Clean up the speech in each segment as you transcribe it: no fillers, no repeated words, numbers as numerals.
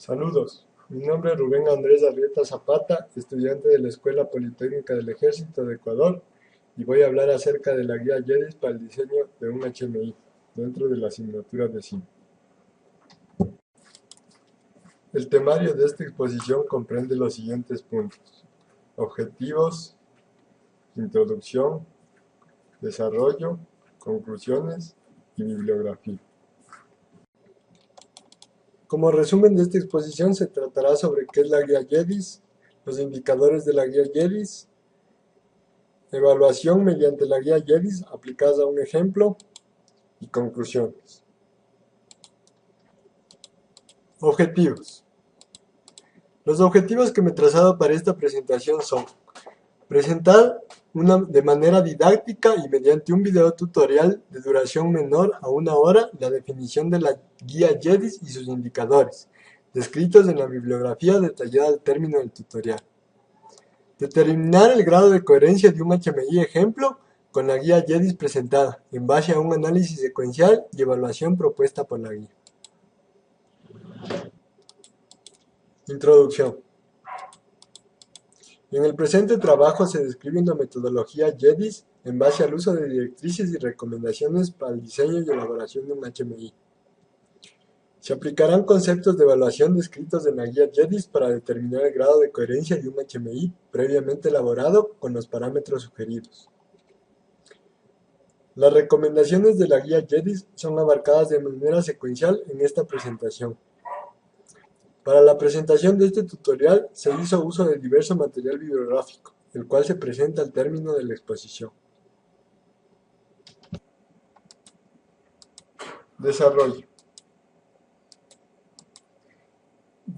Saludos, mi nombre es Rubén Andrés Arrieta Zapata, estudiante de la Escuela Politécnica del Ejército de Ecuador, y voy a hablar acerca de la guía JEDIS para el diseño de un HMI dentro de la asignatura de CIM. El temario de esta exposición comprende los siguientes puntos: objetivos, introducción, desarrollo, conclusiones y bibliografía. Como resumen de esta exposición se tratará sobre qué es la guía JEDIS, los indicadores de la guía JEDIS, evaluación mediante la guía JEDIS aplicada a un ejemplo y conclusiones. Objetivos. Los objetivos que me he trazado para esta presentación son: presentar de manera didáctica y mediante un video tutorial de duración menor a 1 hora la definición de la guía JEDIS y sus indicadores, descritos en la bibliografía detallada al término del tutorial. Determinar el grado de coherencia de un HMI ejemplo con la guía JEDIS presentada, en base a un análisis secuencial y evaluación propuesta por la guía. Introducción. En el presente trabajo se describe una metodología JEDIS en base al uso de directrices y recomendaciones para el diseño y elaboración de un HMI. Se aplicarán conceptos de evaluación descritos en la guía JEDIS para determinar el grado de coherencia de un HMI previamente elaborado con los parámetros sugeridos. Las recomendaciones de la guía JEDIS son abarcadas de manera secuencial en esta presentación. Para la presentación de este tutorial se hizo uso de diverso material bibliográfico, el cual se presenta al término de la exposición. Desarrollo.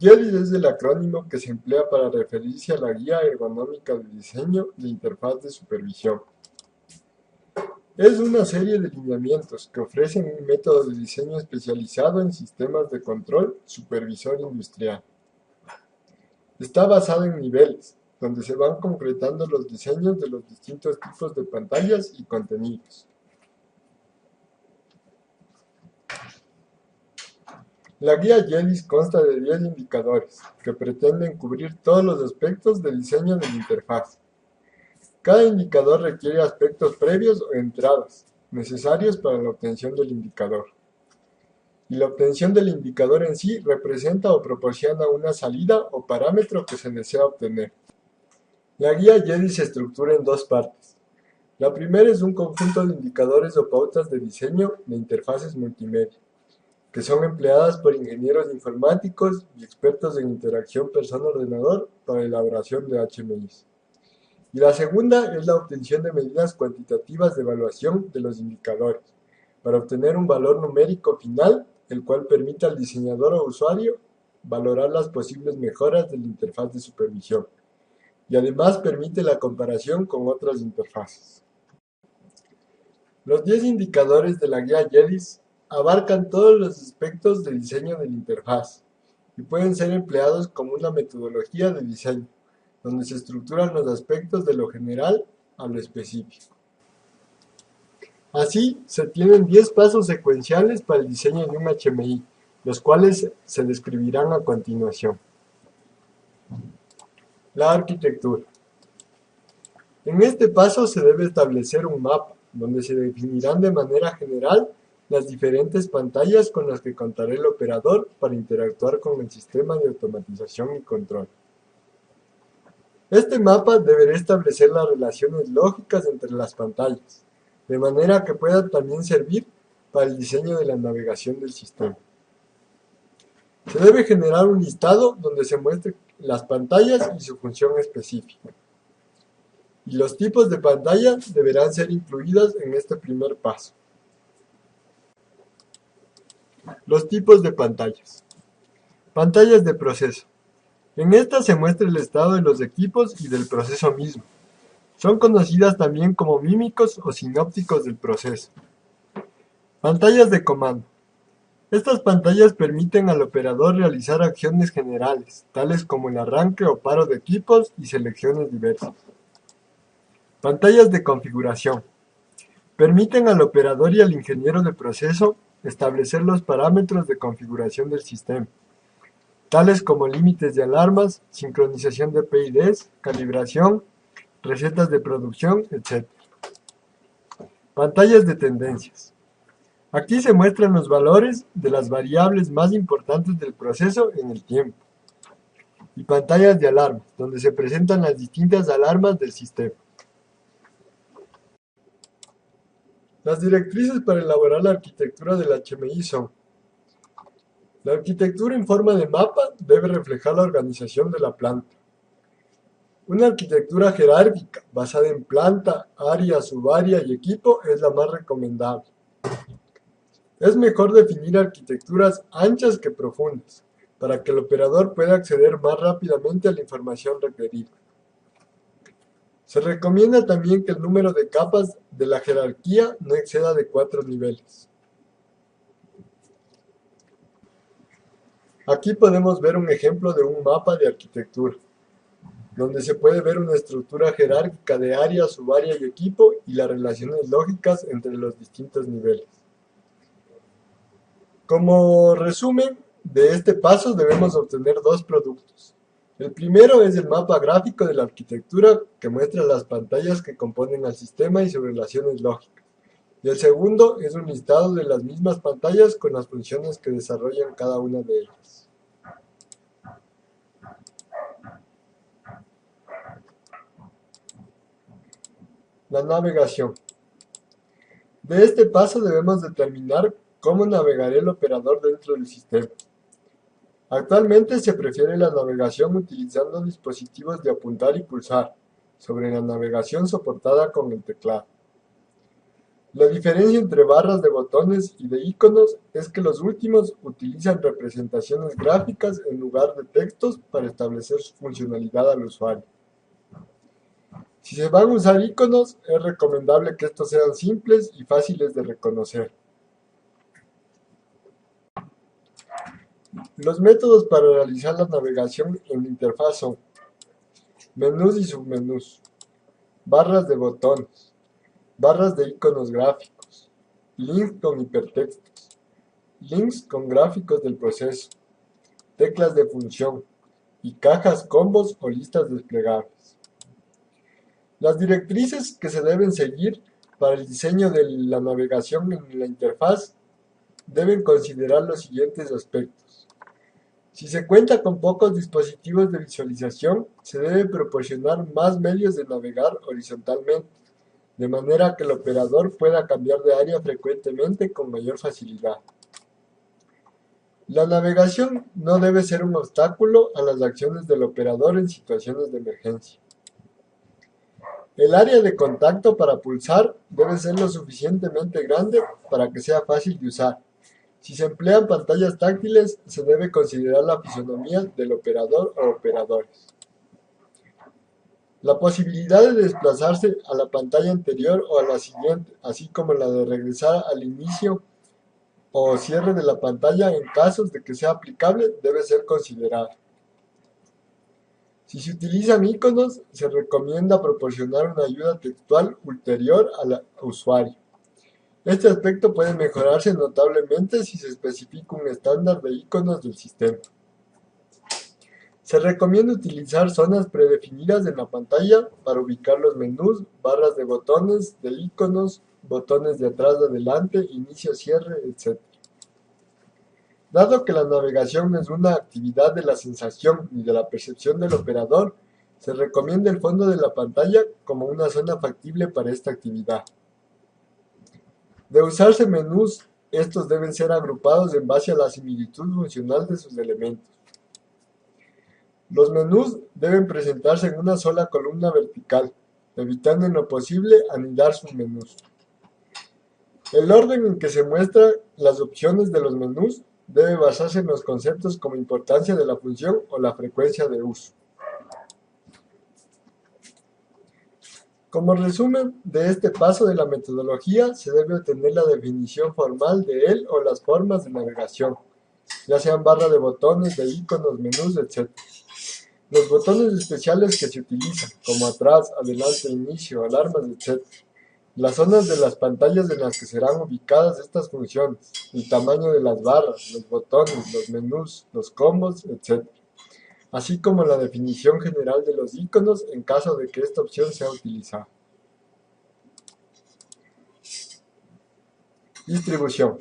JEDIS es el acrónimo que se emplea para referirse a la guía ergonómica de diseño de interfaz de supervisión. Es una serie de lineamientos que ofrecen un método de diseño especializado en sistemas de control supervisor industrial. Está basado en niveles, donde se van concretando los diseños de los distintos tipos de pantallas y contenidos. La guía JEDIS consta de 10 indicadores, que pretenden cubrir todos los aspectos del diseño de la interfaz. Cada indicador requiere aspectos previos o entradas, necesarios para la obtención del indicador. Y la obtención del indicador en sí representa o proporciona una salida o parámetro que se desea obtener. La guía JEDIS se estructura en dos partes. La primera es un conjunto de indicadores o pautas de diseño de interfaces multimedia, que son empleadas por ingenieros informáticos y expertos en interacción persona-ordenador para la elaboración de HMIs. Y la segunda es la obtención de medidas cuantitativas de evaluación de los indicadores, para obtener un valor numérico final, el cual permita al diseñador o usuario valorar las posibles mejoras de la interfaz de supervisión, y además permite la comparación con otras interfaces. Los 10 indicadores de la guía JEDIS abarcan todos los aspectos de diseño de la interfaz, y pueden ser empleados como una metodología de diseño, donde se estructuran los aspectos de lo general a lo específico. Así, se tienen 10 pasos secuenciales para el diseño de un HMI, los cuales se describirán a continuación. La arquitectura. En este paso se debe establecer un mapa, donde se definirán de manera general las diferentes pantallas con las que contará el operador para interactuar con el sistema de automatización y control. Este mapa deberá establecer las relaciones lógicas entre las pantallas, de manera que pueda también servir para el diseño de la navegación del sistema. Se debe generar un listado donde se muestren las pantallas y su función específica. Y los tipos de pantallas deberán ser incluidos en este primer paso. Los tipos de pantallas. Pantallas de proceso. En esta se muestra el estado de los equipos y del proceso mismo. Son conocidas también como mímicos o sinópticos del proceso. Pantallas de comando. Estas pantallas permiten al operador realizar acciones generales, tales como el arranque o paro de equipos y selecciones diversas. Pantallas de configuración. Permiten al operador y al ingeniero de proceso establecer los parámetros de configuración del sistema. tales como límites de alarmas, sincronización de PIDs, calibración, recetas de producción, etc. Pantallas de tendencias. Aquí se muestran los valores de las variables más importantes del proceso en el tiempo. Y pantallas de alarmas, donde se presentan las distintas alarmas del sistema. Las directrices para elaborar la arquitectura del HMI son: la arquitectura en forma de mapa debe reflejar la organización de la planta. Una arquitectura jerárquica basada en planta, área, subárea y equipo es la más recomendable. Es mejor definir arquitecturas anchas que profundas, para que el operador pueda acceder más rápidamente a la información requerida. Se recomienda también que el número de capas de la jerarquía no exceda de 4 niveles. Aquí podemos ver un ejemplo de un mapa de arquitectura, donde se puede ver una estructura jerárquica de área, subárea y equipo y las relaciones lógicas entre los distintos niveles. Como resumen de este paso debemos obtener dos productos. El primero es el mapa gráfico de la arquitectura que muestra las pantallas que componen al sistema y sus relaciones lógicas. Y el segundo es un listado de las mismas pantallas con las funciones que desarrollan cada una de ellas. La navegación. De este paso debemos determinar cómo navegará el operador dentro del sistema. Actualmente se prefiere la navegación utilizando dispositivos de apuntar y pulsar, sobre la navegación soportada con el teclado. La diferencia entre barras de botones y de iconos es que los últimos utilizan representaciones gráficas en lugar de textos para establecer su funcionalidad al usuario. Si se van a usar iconos, es recomendable que estos sean simples y fáciles de reconocer. Los métodos para realizar la navegación en la interfaz son: menús y submenús, barras de botones, barras de iconos gráficos, links con hipertextos, links con gráficos del proceso, teclas de función y cajas, combos o listas desplegables. Las directrices que se deben seguir para el diseño de la navegación en la interfaz deben considerar los siguientes aspectos. Si se cuenta con pocos dispositivos de visualización, se debe proporcionar más medios de navegar horizontalmente, de manera que el operador pueda cambiar de área frecuentemente con mayor facilidad. La navegación no debe ser un obstáculo a las acciones del operador en situaciones de emergencia. El área de contacto para pulsar debe ser lo suficientemente grande para que sea fácil de usar. Si se emplean pantallas táctiles, se debe considerar la fisonomía del operador o operadores. La posibilidad de desplazarse a la pantalla anterior o a la siguiente, así como la de regresar al inicio o cierre de la pantalla en casos de que sea aplicable, debe ser considerada. Si se utilizan iconos, se recomienda proporcionar una ayuda textual ulterior al usuario. Este aspecto puede mejorarse notablemente si se especifica un estándar de iconos del sistema. Se recomienda utilizar zonas predefinidas en la pantalla para ubicar los menús, barras de botones, de iconos, botones de atrás a adelante, inicio, cierre, etc. Dado que la navegación es una actividad de la sensación y de la percepción del operador, se recomienda el fondo de la pantalla como una zona factible para esta actividad. De usarse menús, estos deben ser agrupados en base a la similitud funcional de sus elementos. Los menús deben presentarse en una sola columna vertical, evitando en lo posible anidar sus menús. El orden en que se muestran las opciones de los menús debe basarse en los conceptos como importancia de la función o la frecuencia de uso. Como resumen de este paso de la metodología, se debe obtener la definición formal de él o las formas de navegación, ya sean barra de botones, de iconos, menús, etc. Los botones especiales que se utilizan, como atrás, adelante, inicio, alarmas, etc. Las zonas de las pantallas en las que serán ubicadas estas funciones, el tamaño de las barras, los botones, los menús, los combos, etc. Así como la definición general de los iconos en caso de que esta opción sea utilizada. Distribución.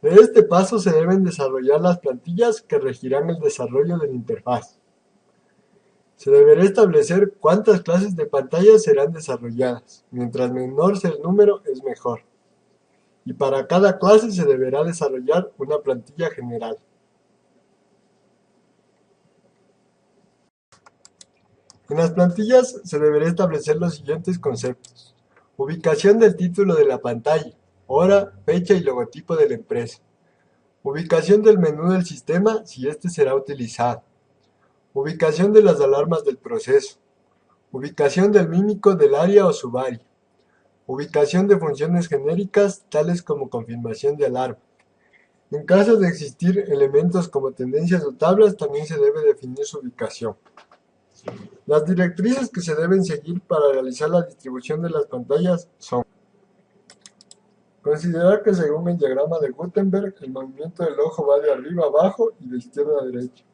De este paso se deben desarrollar las plantillas que regirán el desarrollo de la interfaz. Se deberá establecer cuántas clases de pantallas serán desarrolladas. Mientras menor sea el número, es mejor. Y para cada clase se deberá desarrollar una plantilla general. En las plantillas se deberá establecer los siguientes conceptos: ubicación del título de la pantalla, hora, fecha y logotipo de la empresa. Ubicación del menú del sistema si este será utilizado. Ubicación de las alarmas del proceso. Ubicación del mímico del área o subárea. Ubicación de funciones genéricas tales como confirmación de alarma. En caso de existir elementos como tendencias o tablas, también se debe definir su ubicación. Las directrices que se deben seguir para realizar la distribución de las pantallas son: considerar que según el diagrama de Gutenberg, el movimiento del ojo va de arriba a abajo y de izquierda a derecha.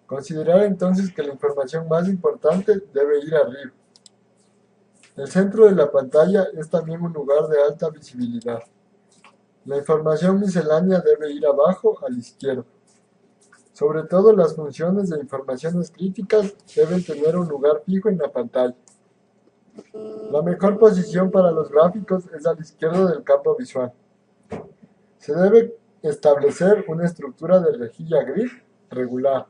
Considerar entonces que la información más importante debe ir arriba. El centro de la pantalla es también un lugar de alta visibilidad. La información miscelánea debe ir abajo a la izquierda. Sobre todo las funciones de informaciones críticas deben tener un lugar fijo en la pantalla. La mejor posición para los gráficos es a la izquierda del campo visual. Se debe establecer una estructura de rejilla grid regular.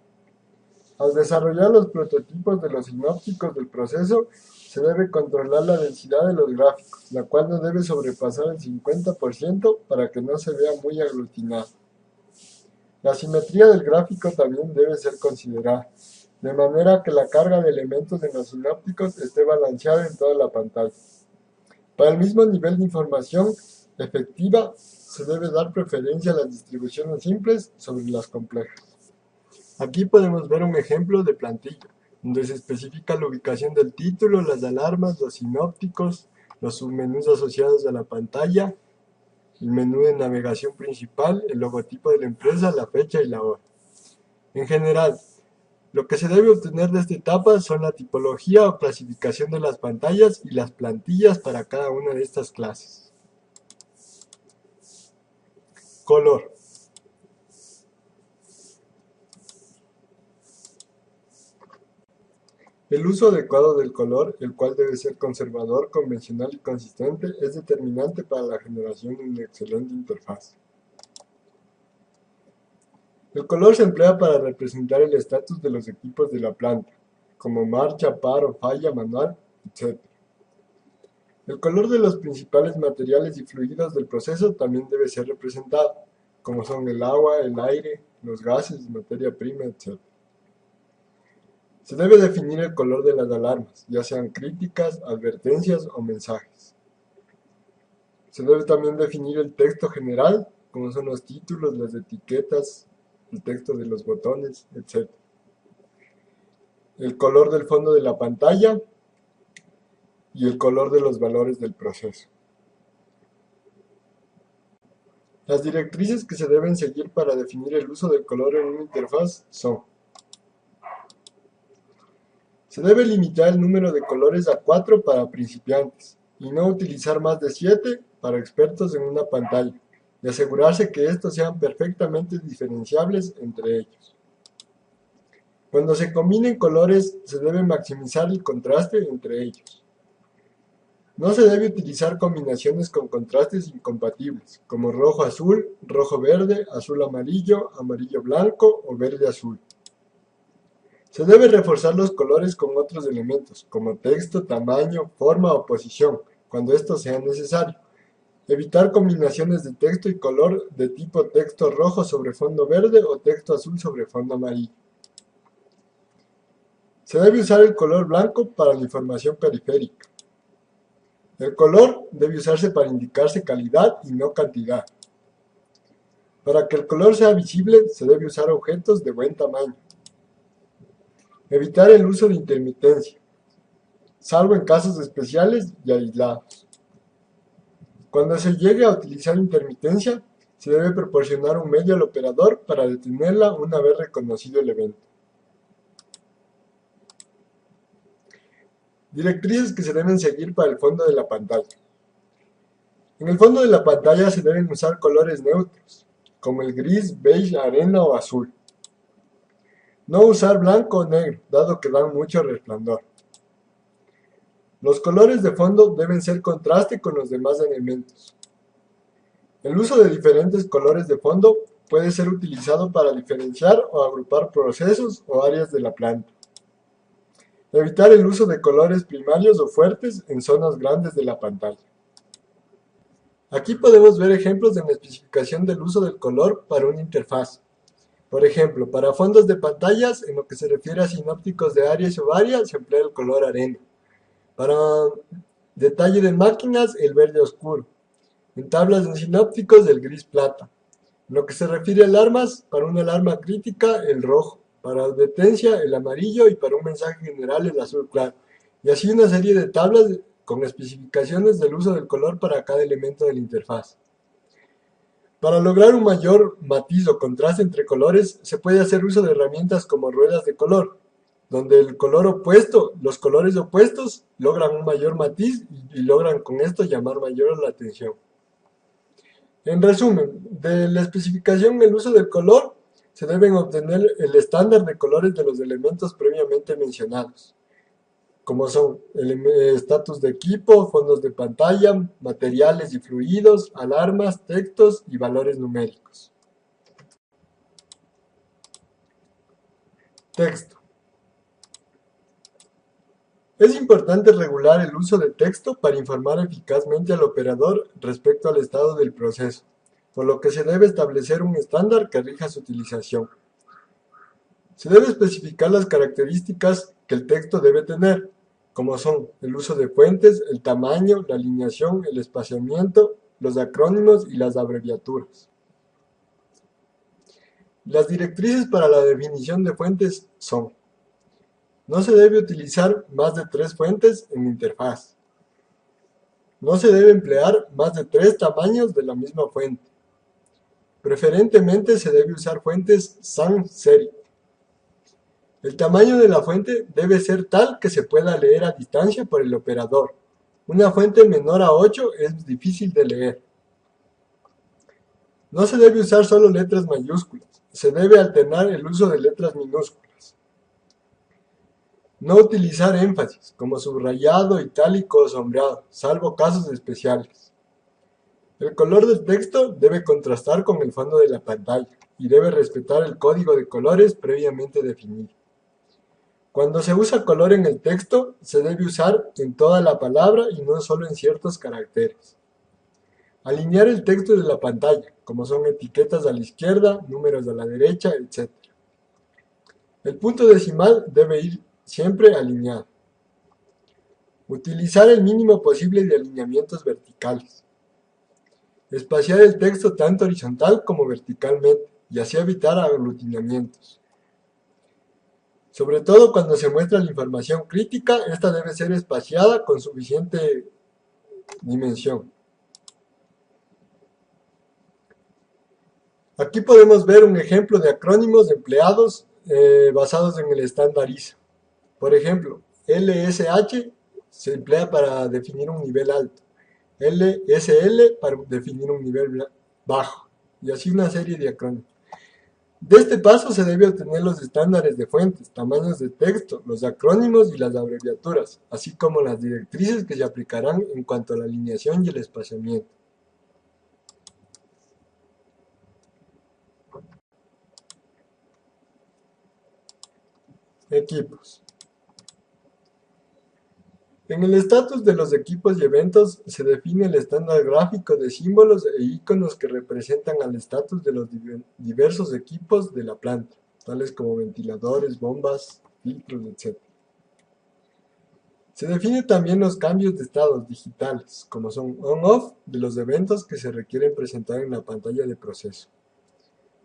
Al desarrollar los prototipos de los sinópticos del proceso, se debe controlar la densidad de los gráficos, la cual no debe sobrepasar el 50% para que no se vea muy aglutinado. La simetría del gráfico también debe ser considerada, de manera que la carga de elementos en los sinópticos esté balanceada en toda la pantalla. Para el mismo nivel de información efectiva, se debe dar preferencia a las distribuciones simples sobre las complejas. Aquí podemos ver un ejemplo de plantilla, donde se especifica la ubicación del título, las alarmas, los sinópticos, los submenús asociados a la pantalla, el menú de navegación principal, el logotipo de la empresa, la fecha y la hora. En general, lo que se debe obtener de esta etapa son la tipología o clasificación de las pantallas y las plantillas para cada una de estas clases. Color. El uso adecuado del color, el cual debe ser conservador, convencional y consistente, es determinante para la generación de una excelente interfaz. El color se emplea para representar el estatus de los equipos de la planta, como marcha, paro, falla, manual, etc. El color de los principales materiales y fluidos del proceso también debe ser representado, como son el agua, el aire, los gases, materia prima, etc. Se debe definir el color de las alarmas, ya sean críticas, advertencias o mensajes. Se debe también definir el texto general, como son los títulos, las etiquetas, el texto de los botones, etc. El color del fondo de la pantalla y el color de los valores del proceso. Las directrices que se deben seguir para definir el uso del color en una interfaz son: se debe limitar el número de colores a 4 para principiantes y no utilizar más de 7 para expertos en una pantalla, y asegurarse que estos sean perfectamente diferenciables entre ellos. Cuando se combinen colores, se debe maximizar el contraste entre ellos. No se debe utilizar combinaciones con contrastes incompatibles, como rojo-azul, rojo-verde, azul-amarillo, amarillo-blanco o verde-azul. Se debe reforzar los colores con otros elementos, como texto, tamaño, forma o posición, cuando esto sea necesario. Evitar combinaciones de texto y color de tipo texto rojo sobre fondo verde o texto azul sobre fondo amarillo. Se debe usar el color blanco para la información periférica. El color debe usarse para indicarse calidad y no cantidad. Para que el color sea visible, se debe usar objetos de buen tamaño. Evitar el uso de intermitencia. salvo en casos especiales y aislados. Cuando se llegue a utilizar intermitencia, se debe proporcionar un medio al operador para detenerla una vez reconocido el evento. Directrices que se deben seguir para el fondo de la pantalla. En el fondo de la pantalla se deben usar colores neutros, como el gris, beige, arena o azul. No usar blanco o negro, dado que dan mucho resplandor. Los colores de fondo deben ser contraste con los demás elementos. El uso de diferentes colores de fondo puede ser utilizado para diferenciar o agrupar procesos o áreas de la planta. Evitar el uso de colores primarios o fuertes en zonas grandes de la pantalla. Aquí podemos ver ejemplos de la especificación del uso del color para una interfaz. Por ejemplo, para fondos de pantallas, en lo que se refiere a sinópticos de áreas o área, se emplea el color arena. Para detalle de máquinas, el verde oscuro. En tablas de sinópticos, el gris plata. En lo que se refiere a alarmas, para una alarma crítica, el rojo. Para advertencia, el amarillo, y para un mensaje general, el azul claro. Y así una serie de tablas con especificaciones del uso del color para cada elemento de la interfaz. Para lograr un mayor matiz o contraste entre colores, se puede hacer uso de herramientas como ruedas de color, donde los colores opuestos logran un mayor matiz y logran con esto llamar mayor la atención. En resumen, de la especificación el uso del color, se deben obtener el estándar de colores de los elementos previamente mencionados, como son el estatus de equipo, fondos de pantalla, materiales y fluidos, alarmas, textos y valores numéricos. Texto. Es importante regular el uso de texto para informar eficazmente al operador respecto al estado del proceso, por lo que se debe establecer un estándar que rija su utilización. Se debe especificar las características que el texto debe tener, como son el uso de fuentes, el tamaño, la alineación, el espaciamiento, los acrónimos y las abreviaturas. Las directrices para la definición de fuentes son: no se debe utilizar más de 3 fuentes en la interfaz. No se debe emplear más de 3 tamaños de la misma fuente. Preferentemente se debe usar fuentes sans serif. El tamaño de la fuente debe ser tal que se pueda leer a distancia por el operador. Una fuente menor a 8 es difícil de leer. No se debe usar solo letras mayúsculas. Se debe alternar el uso de letras minúsculas. No utilizar énfasis, como subrayado, itálico o sombreado, salvo casos especiales. El color del texto debe contrastar con el fondo de la pantalla y debe respetar el código de colores previamente definido. Cuando se usa color en el texto, se debe usar en toda la palabra y no solo en ciertos caracteres. Alinear el texto de la pantalla, como son etiquetas a la izquierda, números a la derecha, etc. El punto decimal debe ir siempre alineado. Utilizar el mínimo posible de alineamientos verticales. Espaciar el texto tanto horizontal como verticalmente, y así evitar aglutinamientos. Sobre todo cuando se muestra la información crítica, esta debe ser espaciada con suficiente dimensión. Aquí podemos ver un ejemplo de acrónimos empleados basados en el estándar ISO. Por ejemplo, LSH se emplea para definir un nivel alto, LSL para definir un nivel bajo, y así una serie de acrónimos. De este paso se debe obtener los estándares de fuentes, tamaños de texto, los acrónimos y las abreviaturas, así como las directrices que se aplicarán en cuanto a la alineación y el espaciamiento. Equipos. En el estatus de los equipos y eventos se define el estándar gráfico de símbolos e iconos que representan al estatus de los diversos equipos de la planta, tales como ventiladores, bombas, filtros, etc. Se define también los cambios de estados digitales, como son on-off, de los eventos que se requieren presentar en la pantalla de proceso.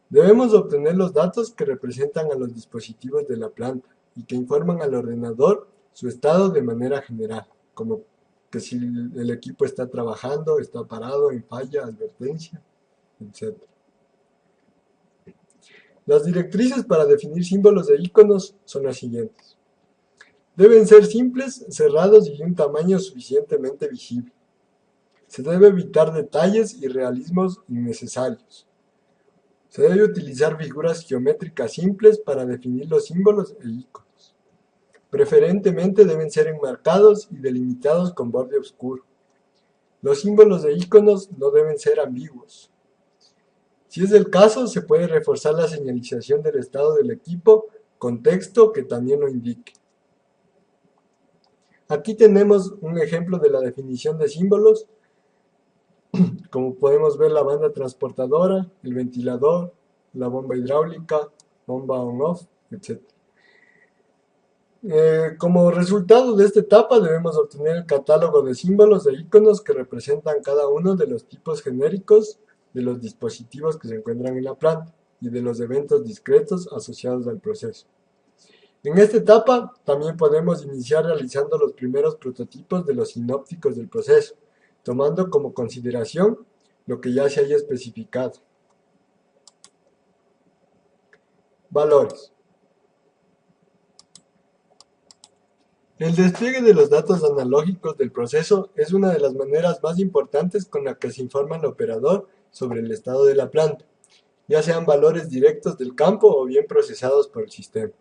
Debemos obtener los datos que representan a los dispositivos de la planta y que informan al ordenador su estado de manera general, como que si el equipo está trabajando, está parado, en falla, advertencia, etc. Las directrices para definir símbolos de iconos son las siguientes. Deben ser simples, cerrados y de un tamaño suficientemente visible. Se debe evitar detalles y realismos innecesarios. Se debe utilizar figuras geométricas simples para definir los símbolos e iconos. Preferentemente deben ser enmarcados y delimitados con borde oscuro. Los símbolos de iconos no deben ser ambiguos. Si es el caso, se puede reforzar la señalización del estado del equipo con texto que también lo indique. Aquí tenemos un ejemplo de la definición de símbolos. Como podemos ver, la banda transportadora, el ventilador, la bomba hidráulica, bomba on-off, etc. Como resultado de esta etapa debemos obtener el catálogo de símbolos e iconos que representan cada uno de los tipos genéricos de los dispositivos que se encuentran en la planta y de los eventos discretos asociados al proceso. En esta etapa también podemos iniciar realizando los primeros prototipos de los sinópticos del proceso, tomando como consideración lo que ya se haya especificado. Valores. El despliegue de los datos analógicos del proceso es una de las maneras más importantes con la que se informa al operador sobre el estado de la planta, ya sean valores directos del campo o bien procesados por el sistema.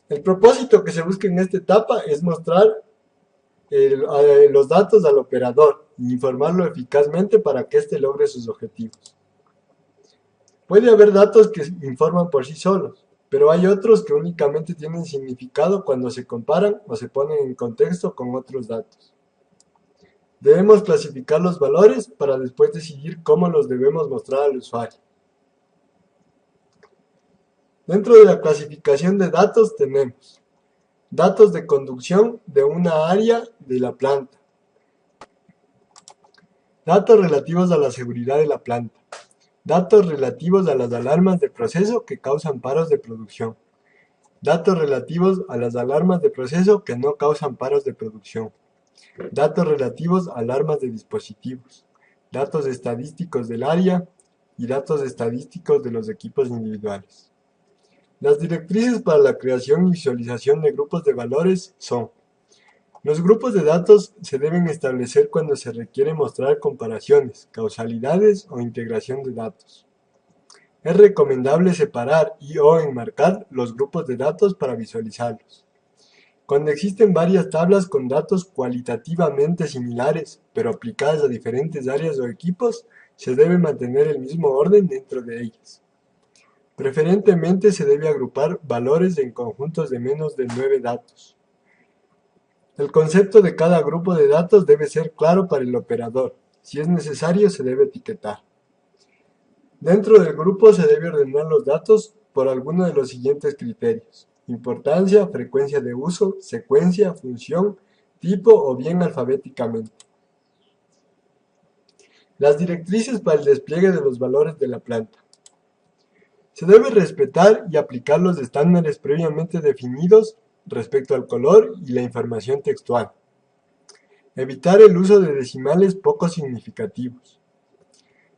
El propósito que se busca en esta etapa es mostrar los datos al operador y informarlo eficazmente para que éste logre sus objetivos. Puede haber datos que informan por sí solos, pero hay otros que únicamente tienen significado cuando se comparan o se ponen en contexto con otros datos. Debemos clasificar los valores para después decidir cómo los debemos mostrar al usuario. Dentro de la clasificación de datos tenemos datos de conducción de una área de la planta, datos relativos a la seguridad de la planta, datos relativos a las alarmas de proceso que causan paros de producción, datos relativos a las alarmas de proceso que no causan paros de producción, datos relativos a alarmas de dispositivos, datos estadísticos del área y datos estadísticos de los equipos individuales. Las directrices para la creación y visualización de grupos de valores son: los grupos de datos se deben establecer cuando se requiere mostrar comparaciones, causalidades o integración de datos. Es recomendable separar y/o enmarcar los grupos de datos para visualizarlos. Cuando existen varias tablas con datos cualitativamente similares, pero aplicadas a diferentes áreas o equipos, se debe mantener el mismo orden dentro de ellas. Preferentemente se debe agrupar valores en conjuntos de menos de 9 datos. El concepto de cada grupo de datos debe ser claro para el operador. Si es necesario, se debe etiquetar. Dentro del grupo se debe ordenar los datos por alguno de los siguientes criterios: importancia, frecuencia de uso, secuencia, función, tipo o bien alfabéticamente. Las directrices para el despliegue de los valores de la planta. Se debe respetar y aplicar los estándares previamente definidos respecto al color y la información textual. Evitar el uso de decimales poco significativos.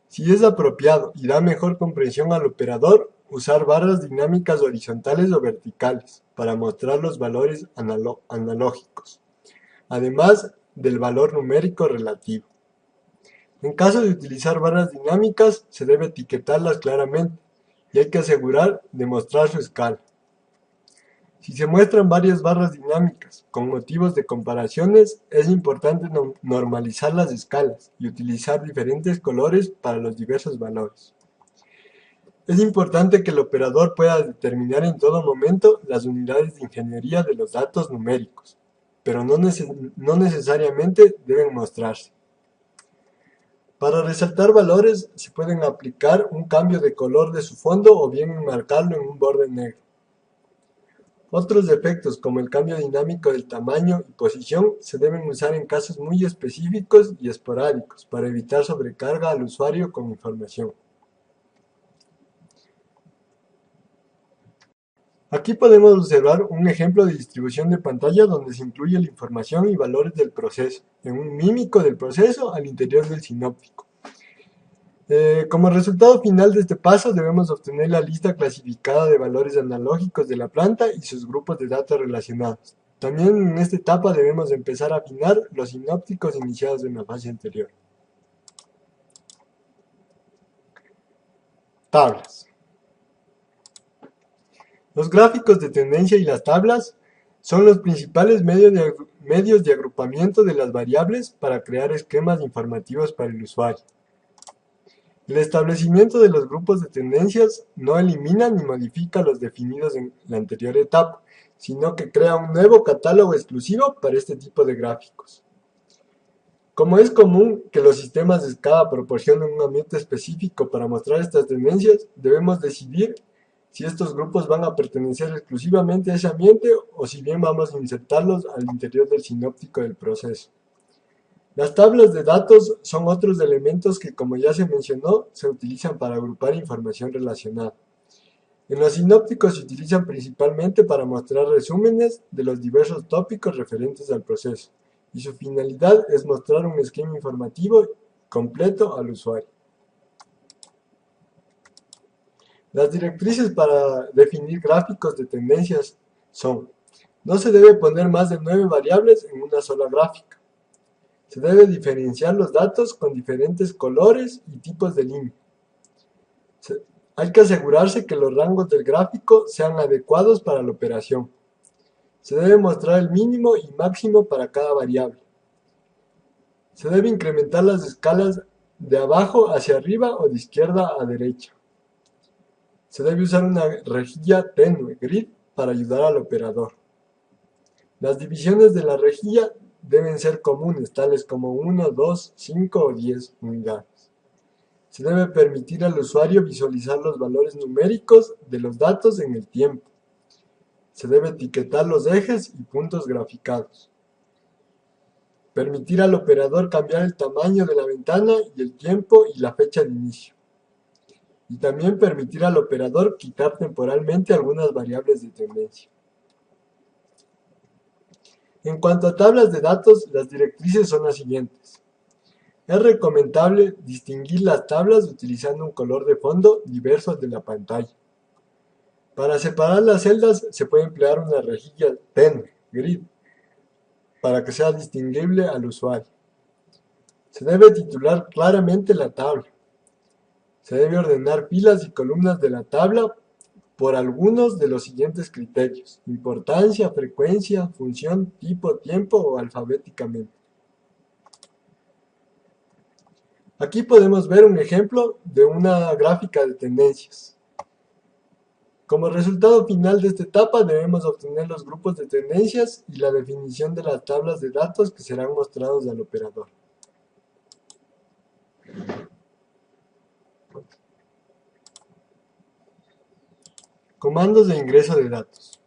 Si es apropiado y da mejor comprensión al operador, usar barras dinámicas horizontales o verticales para mostrar los valores analógicos, además del valor numérico relativo. En caso de utilizar barras dinámicas, se debe etiquetarlas claramente y hay que asegurar de mostrar su escala. Si se muestran varias barras dinámicas con motivos de comparaciones, es importante normalizar las escalas y utilizar diferentes colores para los diversos valores. Es importante que el operador pueda determinar en todo momento las unidades de ingeniería de los datos numéricos, pero no necesariamente deben mostrarse. Para resaltar valores se pueden aplicar un cambio de color de su fondo o bien enmarcarlo en un borde negro. Otros efectos, como el cambio dinámico del tamaño y posición, se deben usar en casos muy específicos y esporádicos para evitar sobrecarga al usuario con información. Aquí podemos observar un ejemplo de distribución de pantalla donde se incluye la información y valores del proceso, en un mímico del proceso al interior del sinóptico. Como resultado final de este paso debemos obtener la lista clasificada de valores analógicos de la planta y sus grupos de datos relacionados. También en esta etapa debemos empezar a afinar los sinópticos iniciados en la fase anterior. Tablas. Los gráficos de tendencia y las tablas son los principales medios de agrupamiento de las variables para crear esquemas informativos para el usuario. El establecimiento de los grupos de tendencias no elimina ni modifica los definidos en la anterior etapa, sino que crea un nuevo catálogo exclusivo para este tipo de gráficos. Como es común que los sistemas de escala proporcionen un ambiente específico para mostrar estas tendencias, debemos decidir si estos grupos van a pertenecer exclusivamente a ese ambiente o si bien vamos a insertarlos al interior del sinóptico del proceso. Las tablas de datos son otros elementos que, como ya se mencionó, se utilizan para agrupar información relacionada. En los sinópticos se utilizan principalmente para mostrar resúmenes de los diversos tópicos referentes al proceso, y su finalidad es mostrar un esquema informativo completo al usuario. Las directrices para definir gráficos de tendencias son: no se debe poner más de 9 variables en una sola gráfica. Se debe diferenciar los datos con diferentes colores y tipos de línea. Hay que asegurarse que los rangos del gráfico sean adecuados para la operación. Se debe mostrar el mínimo y máximo para cada variable. Se debe incrementar las escalas de abajo hacia arriba o de izquierda a derecha. Se debe usar una rejilla tenue, grid, para ayudar al operador. Las divisiones de la rejilla deben ser comunes, tales como 1, 2, 5 o 10 unidades. Se debe permitir al usuario visualizar los valores numéricos de los datos en el tiempo. Se debe etiquetar los ejes y puntos graficados. Permitir al operador cambiar el tamaño de la ventana y el tiempo y la fecha de inicio. Y también permitir al operador quitar temporalmente algunas variables de tendencia. En cuanto a tablas de datos, las directrices son las siguientes. Es recomendable distinguir las tablas utilizando un color de fondo diverso al de la pantalla. Para separar las celdas se puede emplear una rejilla tenue, grid, para que sea distinguible al usuario. Se debe titular claramente la tabla. Se debe ordenar filas y columnas de la tabla por algunos de los siguientes criterios: importancia, frecuencia, función, tipo, tiempo o alfabéticamente. Aquí podemos ver un ejemplo de una gráfica de tendencias. Como resultado final de esta etapa debemos obtener los grupos de tendencias y la definición de las tablas de datos que serán mostrados al operador. Comandos de ingreso de datos.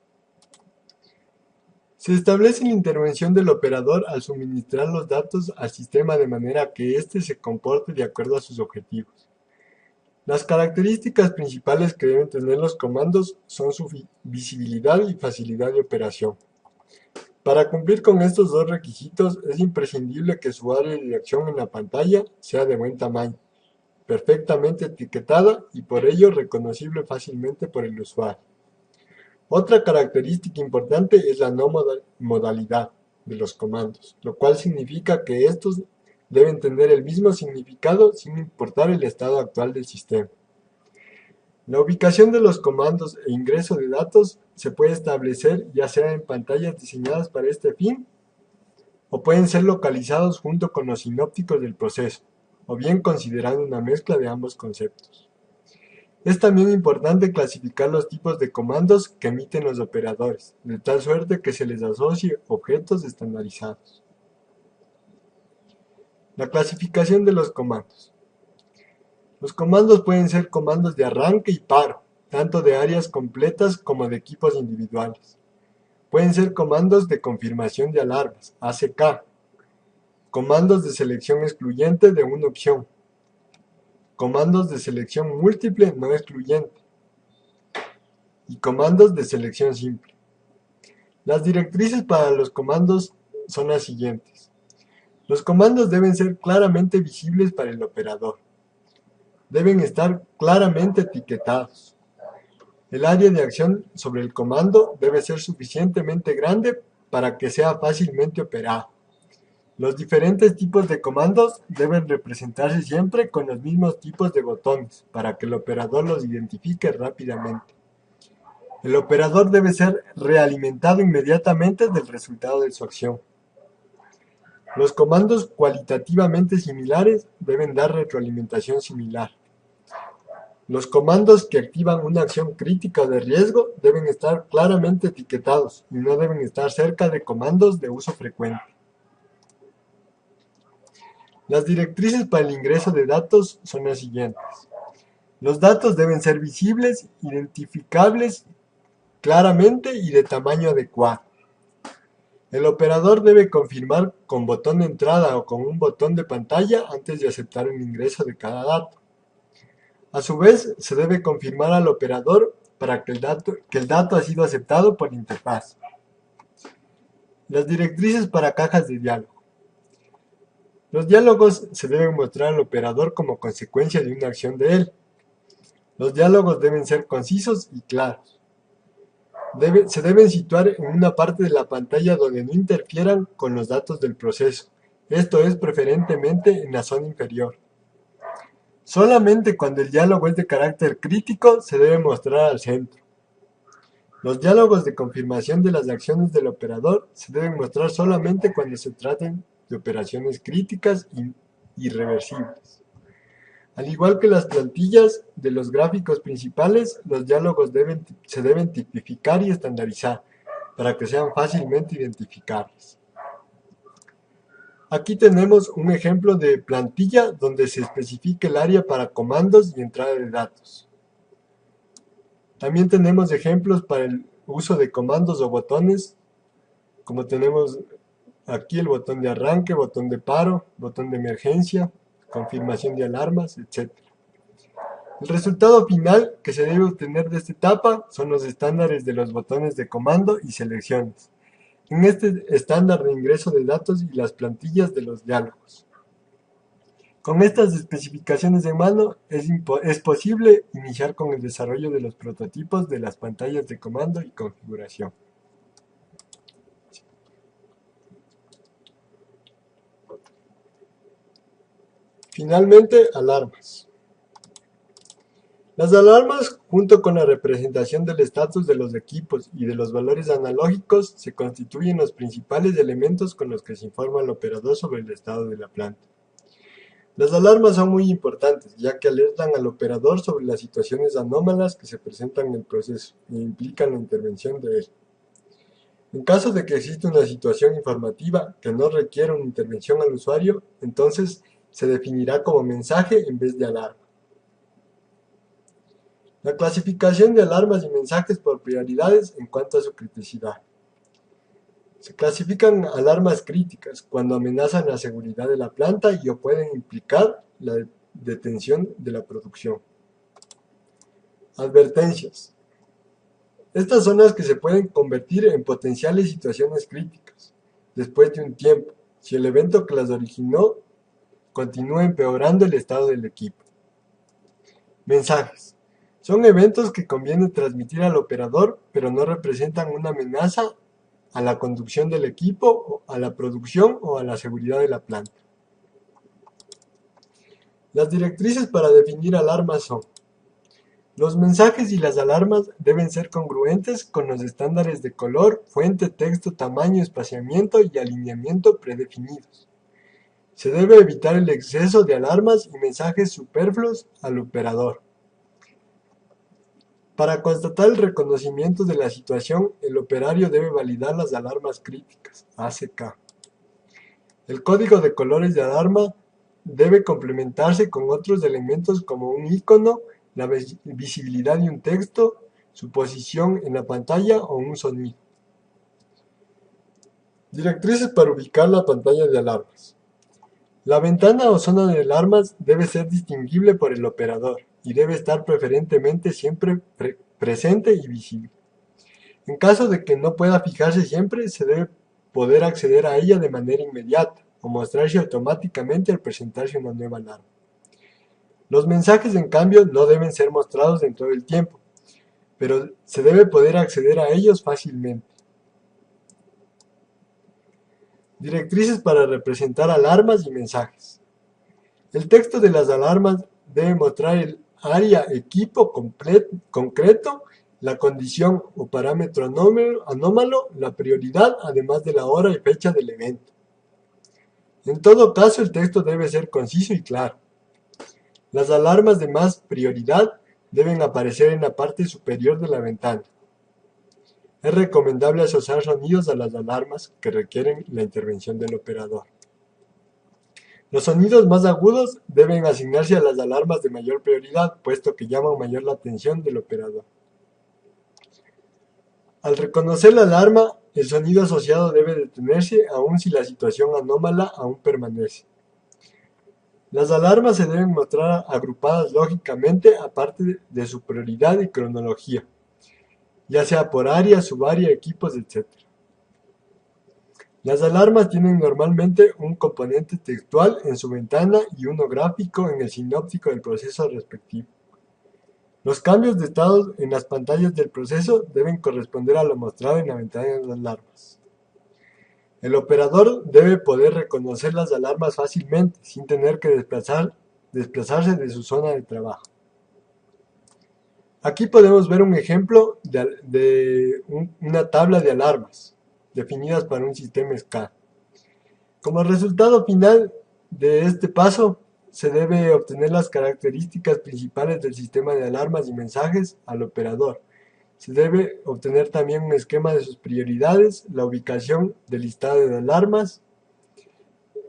Se establece la intervención del operador al suministrar los datos al sistema de manera que éste se comporte de acuerdo a sus objetivos. Las características principales que deben tener los comandos son su visibilidad y facilidad de operación. Para cumplir con estos dos requisitos es imprescindible que su área de acción en la pantalla sea de buen tamaño, perfectamente etiquetada y por ello reconocible fácilmente por el usuario. Otra característica importante es la no modalidad de los comandos, lo cual significa que estos deben tener el mismo significado sin importar el estado actual del sistema. La ubicación de los comandos e ingreso de datos se puede establecer ya sea en pantallas diseñadas para este fin o pueden ser localizados junto con los sinópticos del proceso, o bien considerando una mezcla de ambos conceptos. Es también importante clasificar los tipos de comandos que emiten los operadores, de tal suerte que se les asocie objetos estandarizados. La clasificación de los comandos. Los comandos pueden ser comandos de arranque y paro, tanto de áreas completas como de equipos individuales. Pueden ser comandos de confirmación de alarmas, ACK, comandos de selección excluyente de una opción, comandos de selección múltiple no excluyente, y comandos de selección simple. Las directrices para los comandos son las siguientes. Los comandos deben ser claramente visibles para el operador. Deben estar claramente etiquetados. El área de acción sobre el comando debe ser suficientemente grande para que sea fácilmente operado. Los diferentes tipos de comandos deben representarse siempre con los mismos tipos de botones para que el operador los identifique rápidamente. El operador debe ser realimentado inmediatamente del resultado de su acción. Los comandos cualitativamente similares deben dar retroalimentación similar. Los comandos que activan una acción crítica o de riesgo deben estar claramente etiquetados y no deben estar cerca de comandos de uso frecuente. Las directrices para el ingreso de datos son las siguientes. Los datos deben ser visibles, identificables claramente y de tamaño adecuado. El operador debe confirmar con botón de entrada o con un botón de pantalla antes de aceptar el ingreso de cada dato. A su vez, se debe confirmar al operador para que el dato ha sido aceptado por la interfaz. Las directrices para cajas de diálogo. Los diálogos se deben mostrar al operador como consecuencia de una acción de él. Los diálogos deben ser concisos y claros. Se deben situar en una parte de la pantalla donde no interfieran con los datos del proceso, esto es preferentemente en la zona inferior. Solamente cuando el diálogo es de carácter crítico se debe mostrar al centro. Los diálogos de confirmación de las acciones del operador se deben mostrar solamente cuando se traten de operaciones críticas e irreversibles. Al igual que las plantillas de los gráficos principales, los diálogos se deben tipificar y estandarizar para que sean fácilmente identificables. Aquí tenemos un ejemplo de plantilla donde se especifica el área para comandos y entrada de datos. También tenemos ejemplos para el uso de comandos o botones, como tenemos aquí el botón de arranque, botón de paro, botón de emergencia, confirmación de alarmas, etc. El resultado final que se debe obtener de esta etapa son los estándares de los botones de comando y selecciones. En este estándar de ingreso de datos y las plantillas de los diálogos. Con estas especificaciones en mano, es posible iniciar con el desarrollo de los prototipos de las pantallas de comando y configuración. Finalmente, alarmas. Las alarmas, junto con la representación del estatus de los equipos y de los valores analógicos, se constituyen los principales elementos con los que se informa al operador sobre el estado de la planta. Las alarmas son muy importantes, ya que alertan al operador sobre las situaciones anómalas que se presentan en el proceso e implican la intervención de él. En caso de que exista una situación informativa que no requiera una intervención al usuario, entonces se definirá como mensaje en vez de alarma. La clasificación de alarmas y mensajes por prioridades en cuanto a su criticidad. Se clasifican alarmas críticas cuando amenazan la seguridad de la planta y o pueden implicar la detención de la producción. Advertencias. Estas son las que se pueden convertir en potenciales situaciones críticas, después de un tiempo, si el evento que las originó continúa empeorando el estado del equipo. Mensajes. Son eventos que conviene transmitir al operador, pero no representan una amenaza a la conducción del equipo, a la producción o a la seguridad de la planta. Las directrices para definir alarmas son: los mensajes y las alarmas deben ser congruentes con los estándares de color, fuente, texto, tamaño, espaciamiento y alineamiento predefinidos. Se debe evitar el exceso de alarmas y mensajes superfluos al operador. Para constatar el reconocimiento de la situación, el operario debe validar las alarmas críticas, ACK. El código de colores de alarma debe complementarse con otros elementos como un icono, la visibilidad de un texto, su posición en la pantalla o un sonido. Directrices para ubicar la pantalla de alarmas. La ventana o zona de alarmas debe ser distinguible por el operador y debe estar preferentemente siempre presente y visible. En caso de que no pueda fijarse siempre, se debe poder acceder a ella de manera inmediata o mostrarse automáticamente al presentarse una nueva alarma. Los mensajes, en cambio, no deben ser mostrados en todo el tiempo, pero se debe poder acceder a ellos fácilmente. Directrices para representar alarmas y mensajes. El texto de las alarmas debe mostrar el área equipo concreto, la condición o parámetro anómalo, la prioridad, además de la hora y fecha del evento. En todo caso, el texto debe ser conciso y claro. Las alarmas de más prioridad deben aparecer en la parte superior de la ventana. Es recomendable asociar sonidos a las alarmas que requieren la intervención del operador. Los sonidos más agudos deben asignarse a las alarmas de mayor prioridad, puesto que llaman mayor la atención del operador. Al reconocer la alarma, el sonido asociado debe detenerse aun si la situación anómala aún permanece. Las alarmas se deben mostrar agrupadas lógicamente aparte de su prioridad y cronología, ya sea por área, subárea, equipos, etc. Las alarmas tienen normalmente un componente textual en su ventana y uno gráfico en el sinóptico del proceso respectivo. Los cambios de estado en las pantallas del proceso deben corresponder a lo mostrado en la ventana de las alarmas. El operador debe poder reconocer las alarmas fácilmente, sin tener que desplazarse de su zona de trabajo. Aquí podemos ver un ejemplo de una tabla de alarmas, definidas para un sistema SCADA. Como resultado final de este paso, se debe obtener las características principales del sistema de alarmas y mensajes al operador. Se debe obtener también un esquema de sus prioridades, la ubicación del listado de alarmas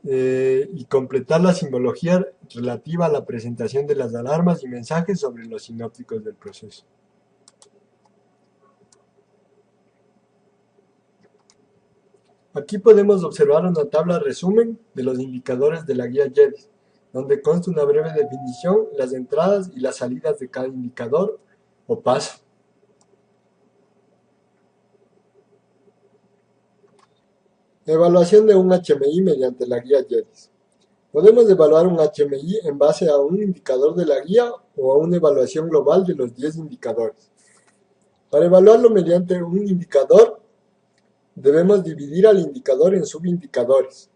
y completar la simbología relativa a la presentación de las alarmas y mensajes sobre los sinópticos del proceso. Aquí podemos observar una tabla resumen de los indicadores de la guía JEDIS, donde consta una breve definición, las entradas y las salidas de cada indicador o paso. Evaluación de un HMI mediante la guía JEDIS. Podemos evaluar un HMI en base a un indicador de la guía o a una evaluación global de los 10 indicadores. Para evaluarlo mediante un indicador, debemos dividir al indicador en subindicadores.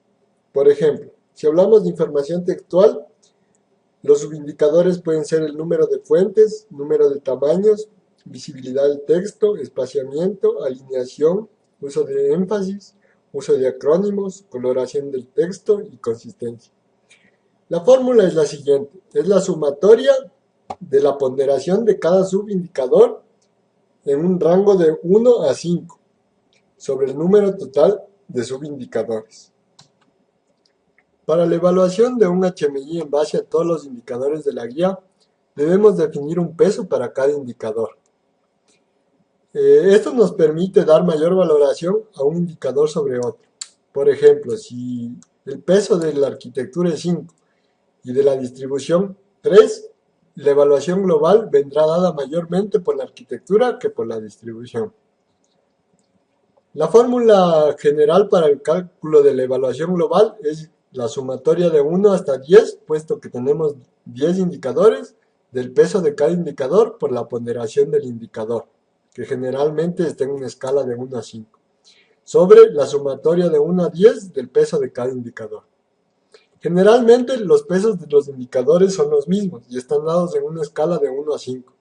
Por ejemplo, si hablamos de información textual, los subindicadores pueden ser el número de fuentes, número de tamaños, visibilidad del texto, espaciamiento, alineación, uso de énfasis, uso de acrónimos, coloración del texto y consistencia. La fórmula es la siguiente, es la sumatoria de la ponderación de cada subindicador en un rango de 1 a 5 sobre el número total de subindicadores. Para la evaluación de un HMI en base a todos los indicadores de la guía, debemos definir un peso para cada indicador. Esto nos permite dar mayor valoración a un indicador sobre otro. Por ejemplo, si el peso de la arquitectura es 5 y de la distribución 3, la evaluación global vendrá dada mayormente por la arquitectura que por la distribución. La fórmula general para el cálculo de la evaluación global es la sumatoria de 1 hasta 10, puesto que tenemos 10 indicadores, del peso de cada indicador por la ponderación del indicador, que generalmente está en una escala de 1 a 5, sobre la sumatoria de 1 a 10 del peso de cada indicador. Generalmente los pesos de los indicadores son los mismos y están dados en una escala de 1 a 5.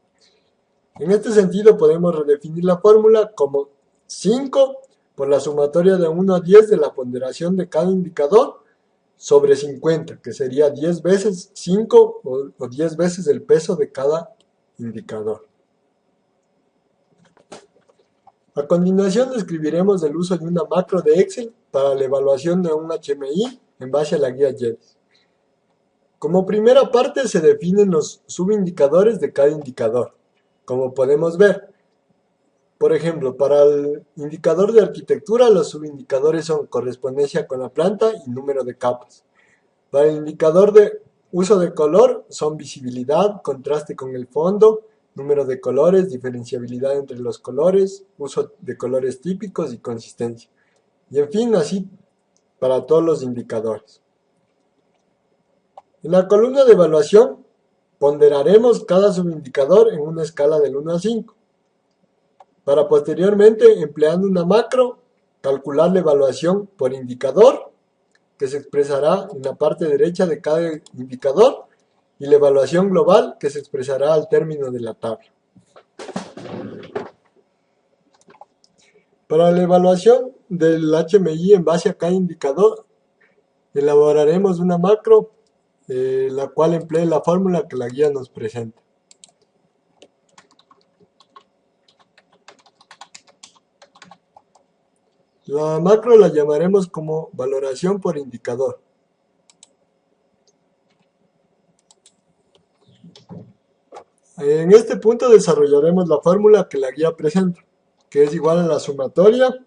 En este sentido podemos redefinir la fórmula como 5 por la sumatoria de 1 a 10 de la ponderación de cada indicador sobre 50, que sería 10 veces 5 o 10 veces el peso de cada indicador. A continuación describiremos el uso de una macro de Excel para la evaluación de un HMI en base a la guía JEDIS. Como primera parte se definen los subindicadores de cada indicador, como podemos ver. Por ejemplo, para el indicador de arquitectura, los subindicadores son correspondencia con la planta y número de capas. Para el indicador de uso de color, son visibilidad, contraste con el fondo, número de colores, diferenciabilidad entre los colores, uso de colores típicos y consistencia. Y en fin, así para todos los indicadores. En la columna de evaluación ponderaremos cada subindicador en una escala del 1 a 5, para posteriormente, empleando una macro, calcular la evaluación por indicador, que se expresará en la parte derecha de cada indicador, y la evaluación global, que se expresará al término de la tabla. Para la evaluación del HMI en base a cada indicador, elaboraremos una macro, la cual emplee la fórmula que la guía nos presenta. La macro la llamaremos como valoración por indicador. En este punto desarrollaremos la fórmula que la guía presenta, que es igual a la sumatoria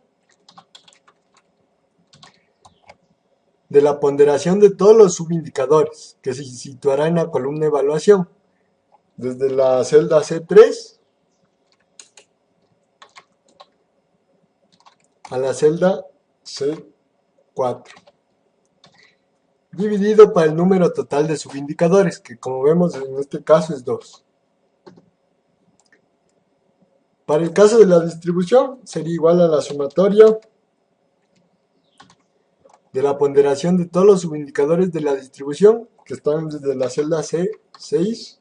de la ponderación de todos los subindicadores, que se situará en la columna evaluación, desde la celda C3 a la celda C4, dividido para el número total de subindicadores, que como vemos en este caso es 2. Para el caso de la distribución, sería igual a la sumatoria de la ponderación de todos los subindicadores de la distribución, que están desde la celda C6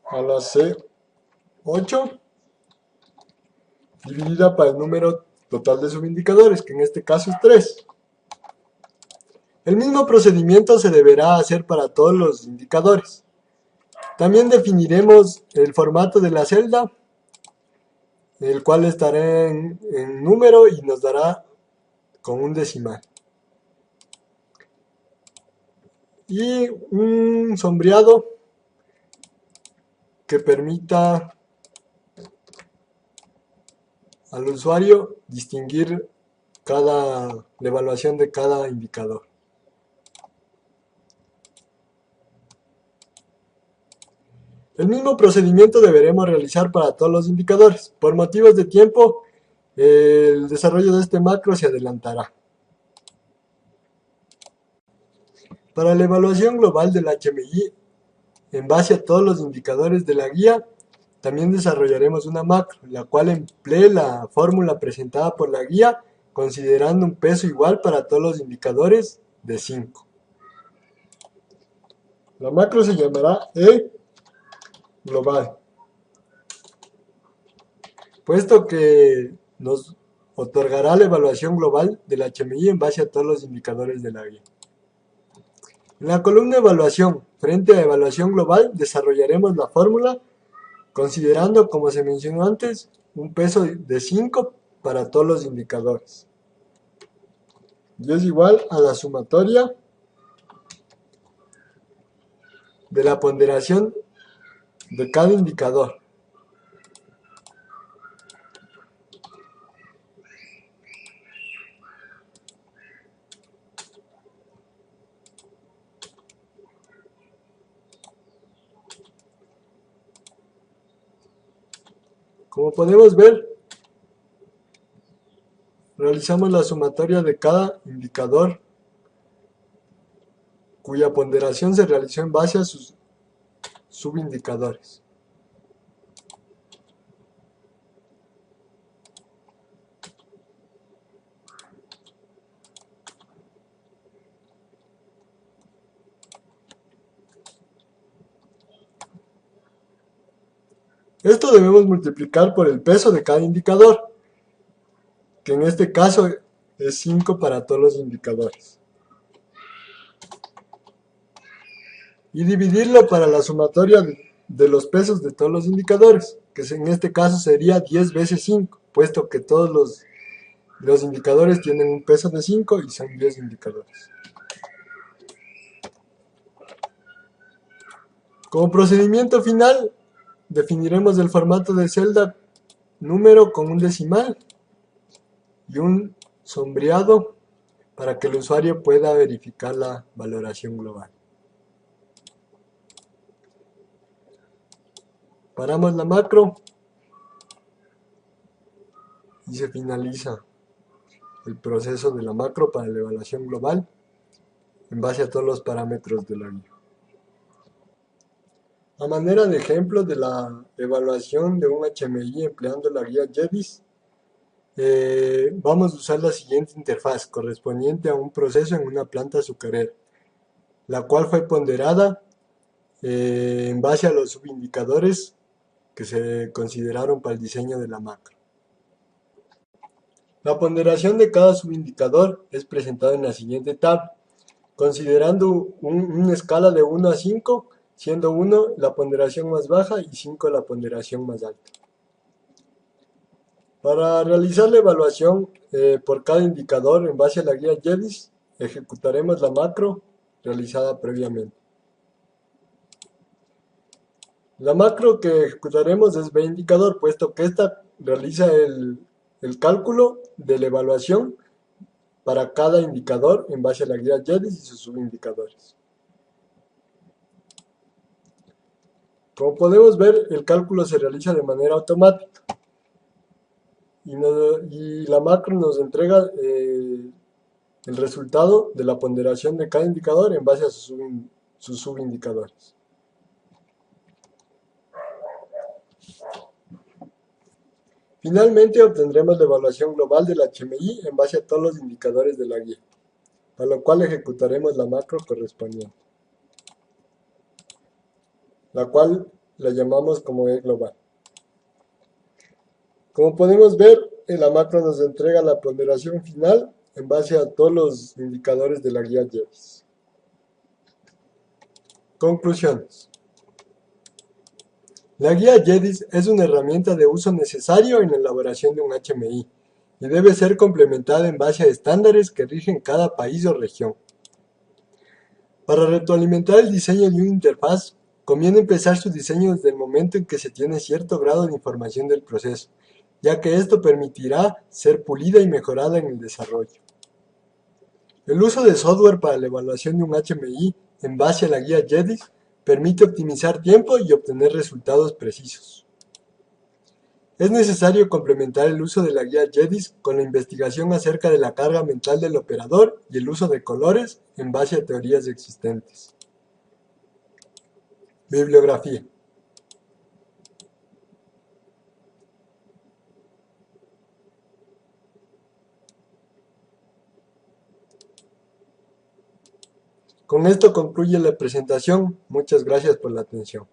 a la C8, dividida para el número total de subindicadores, que en este caso es 3. El mismo procedimiento se deberá hacer para todos los indicadores. También definiremos el formato de la celda, el cual estará en número y nos dará con un decimal. Y un sombreado que permita al usuario distinguir la evaluación de cada indicador. El mismo procedimiento deberemos realizar para todos los indicadores. Por motivos de tiempo, el desarrollo de este macro se adelantará. Para la evaluación global del HMI, en base a todos los indicadores de la guía, también desarrollaremos una macro, la cual emplee la fórmula presentada por la guía, considerando un peso igual para todos los indicadores de 5. La macro se llamará E global, puesto que nos otorgará la evaluación global del HMI en base a todos los indicadores de la guía. En la columna evaluación, frente a evaluación global, desarrollaremos la fórmula considerando, como se mencionó antes, un peso de 5 para todos los indicadores. Y es igual a la sumatoria de la ponderación de cada indicador. Como podemos ver, realizamos la sumatoria de cada indicador cuya ponderación se realizó en base a sus subindicadores. Esto debemos multiplicar por el peso de cada indicador, que en este caso es 5 para todos los indicadores. Y dividirlo para la sumatoria de los pesos de todos los indicadores, que en este caso sería 10 veces 5, puesto que todos los indicadores tienen un peso de 5 y son 10 indicadores. Como procedimiento final, definiremos el formato de celda número con un decimal y un sombreado para que el usuario pueda verificar la valoración global. Paramos la macro y se finaliza el proceso de la macro para la evaluación global en base a todos los parámetros de la guía. A manera de ejemplo de la evaluación de un HMI empleando la guía JEDIS, vamos a usar la siguiente interfaz correspondiente a un proceso en una planta azucarera, la cual fue ponderada en base a los subindicadores que se consideraron para el diseño de la macro. La ponderación de cada subindicador es presentada en la siguiente tabla, considerando una escala de 1 a 5, siendo 1 la ponderación más baja y 5 la ponderación más alta. Para realizar la evaluación por cada indicador en base a la guía JEDIS, ejecutaremos la macro realizada previamente. La macro que ejecutaremos es vindicador, puesto que esta realiza el cálculo de la evaluación para cada indicador en base a la guía JEDIS y sus subindicadores. Como podemos ver, el cálculo se realiza de manera automática y la macro nos entrega el resultado de la ponderación de cada indicador en base a sus subindicadores. Finalmente obtendremos la evaluación global del HMI en base a todos los indicadores de la guía, para lo cual ejecutaremos la macro correspondiente, la cual la llamamos como E global. Como podemos ver, la macro nos entrega la ponderación final en base a todos los indicadores de la guía JEDIS. Conclusiones. La guía JEDIS es una herramienta de uso necesario en la elaboración de un HMI y debe ser complementada en base a estándares que rigen cada país o región. Para retroalimentar el diseño de una interfaz, conviene empezar su diseño desde el momento en que se tiene cierto grado de información del proceso, ya que esto permitirá ser pulida y mejorada en el desarrollo. El uso de software para la evaluación de un HMI en base a la guía JEDIS permite optimizar tiempo y obtener resultados precisos. Es necesario complementar el uso de la guía JEDIS con la investigación acerca de la carga mental del operador y el uso de colores en base a teorías existentes. Bibliografía. Con esto concluye la presentación. Muchas gracias por la atención.